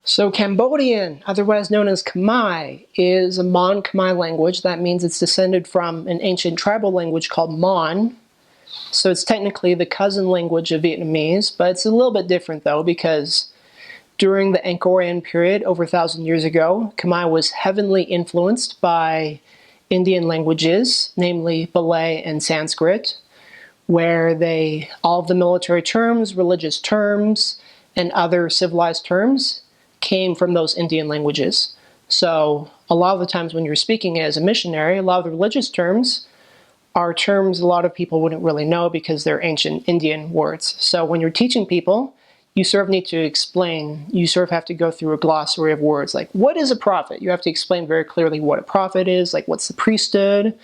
So Cambodian, otherwise known as Khmer, is a Mon-Khmer language. That means it's descended from an ancient tribal language called Mon. So it's technically the cousin language of Vietnamese, but it's a little bit different though, because during the Angkorian period, over 1,000 years ago, Khmer was heavily influenced by Indian languages, namely Malay and Sanskrit, where all of the military terms, religious terms, and other civilized terms came from those Indian languages. So a lot of the times when you're speaking as a missionary, a lot of the religious terms are terms a lot of people wouldn't really know because they're ancient Indian words. So when you're teaching people, you sort of need to explain, you sort of have to go through a glossary of words. Like, what is a prophet? You have to explain very clearly what a prophet is, like what's the priesthood,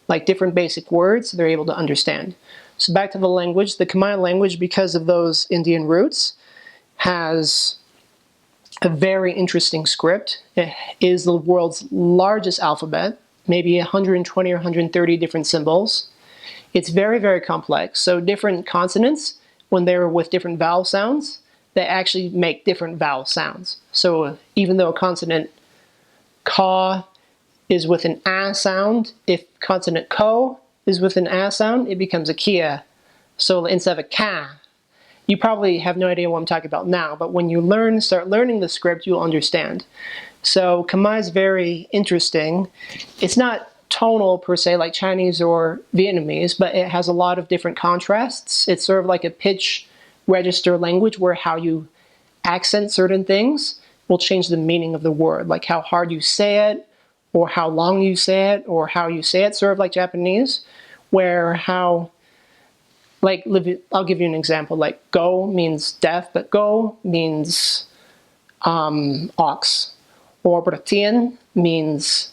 like different basic words they're able to understand. So back to the language, the Khmer language, because of those Indian roots, has a very interesting script. It is the world's largest alphabet, maybe 120 or 130 different symbols. It's very, very complex. So different consonants, when they're with different vowel sounds, they actually make different vowel sounds. So even though a consonant ka is with an a sound, if consonant ko is with an a sound, it becomes a kia. So instead of a ka, you probably have no idea what I'm talking about now, but when you start learning the script, you'll understand. So Khmer is very interesting. It's not tonal per se like Chinese or Vietnamese, but it has a lot of different contrasts. It's sort of like a pitch register language where how you accent certain things will change the meaning of the word, like how hard you say it, or how long you say it, or how you say it, sort of like Japanese, where how, like, I'll give you an example, like go means death, but go means ox, or bratien means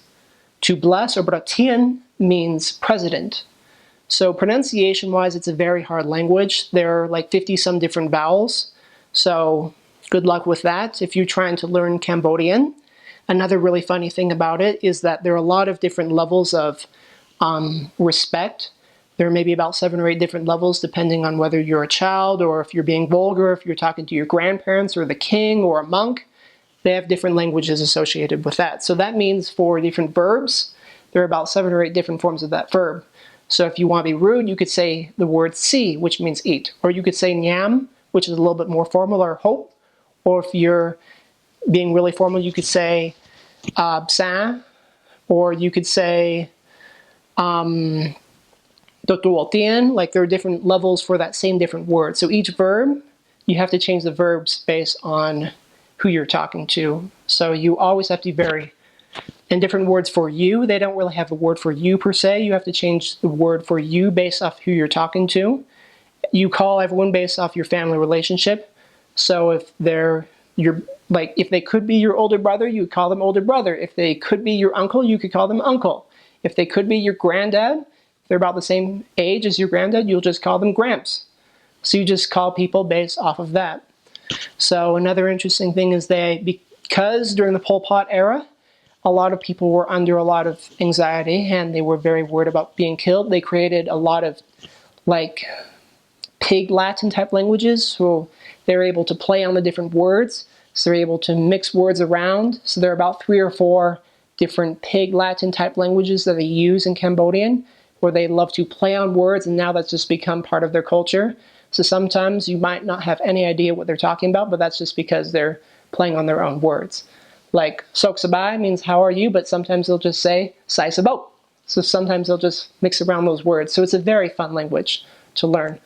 to bless, or bratien means president. So pronunciation-wise, it's a very hard language. There are like 50-some different vowels, so good luck with that if you're trying to learn Cambodian. Another really funny thing about it is that there are a lot of different levels of respect. There may be about 7 or 8 different levels depending on whether you're a child or if you're being vulgar, if you're talking to your grandparents or the king or a monk. They have different languages associated with that. So that means for different verbs, there are about 7 or 8 different forms of that verb. So if you want to be rude, you could say the word si, which means eat. Or you could say nyam, which is a little bit more formal, or hope. Or if you're being really formal, you could say sa, or you could say dotuotien. Like there are different levels for that same different word. So each verb, you have to change the verbs based on who you're talking to. So you always have to be very, and different words for you, they don't really have a word for you per se. You have to change the word for you based off who you're talking to. You call everyone based off your family relationship. So if if they could be your older brother, you would call them older brother. If they could be your uncle, you could call them uncle. If they could be your granddad, if they're about the same age as your granddad, you'll just call them gramps. So you just call people based off of that. So another interesting thing is because during the Pol Pot era, a lot of people were under a lot of anxiety and they were very worried about being killed. They created a lot of like pig Latin type languages. So they're able to play on the different words. So they're able to mix words around. So there are about 3 or 4 different pig Latin type languages that they use in Cambodian, where they love to play on words, and now that's just become part of their culture. So sometimes you might not have any idea what they're talking about, but that's just because they're playing on their own words. Like sok sabai means how are you, but sometimes they'll just say sai sabot. So sometimes they'll just mix around those words. So it's a very fun language to learn.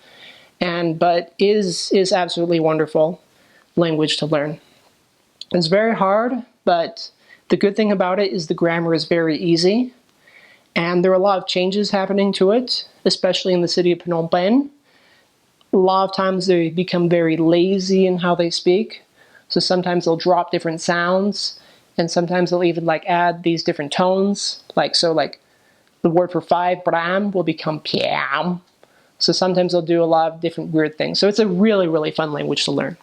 But is absolutely wonderful language to learn. It's very hard, but the good thing about it is the grammar is very easy. And there are a lot of changes happening to it, especially in the city of Phnom Penh. A lot of times they become very lazy in how they speak. So sometimes they'll drop different sounds, and sometimes they'll even like add these different tones. Like the word for 5, bram, will become piam. So sometimes they'll do a lot of different weird things. So it's a really, really fun language to learn.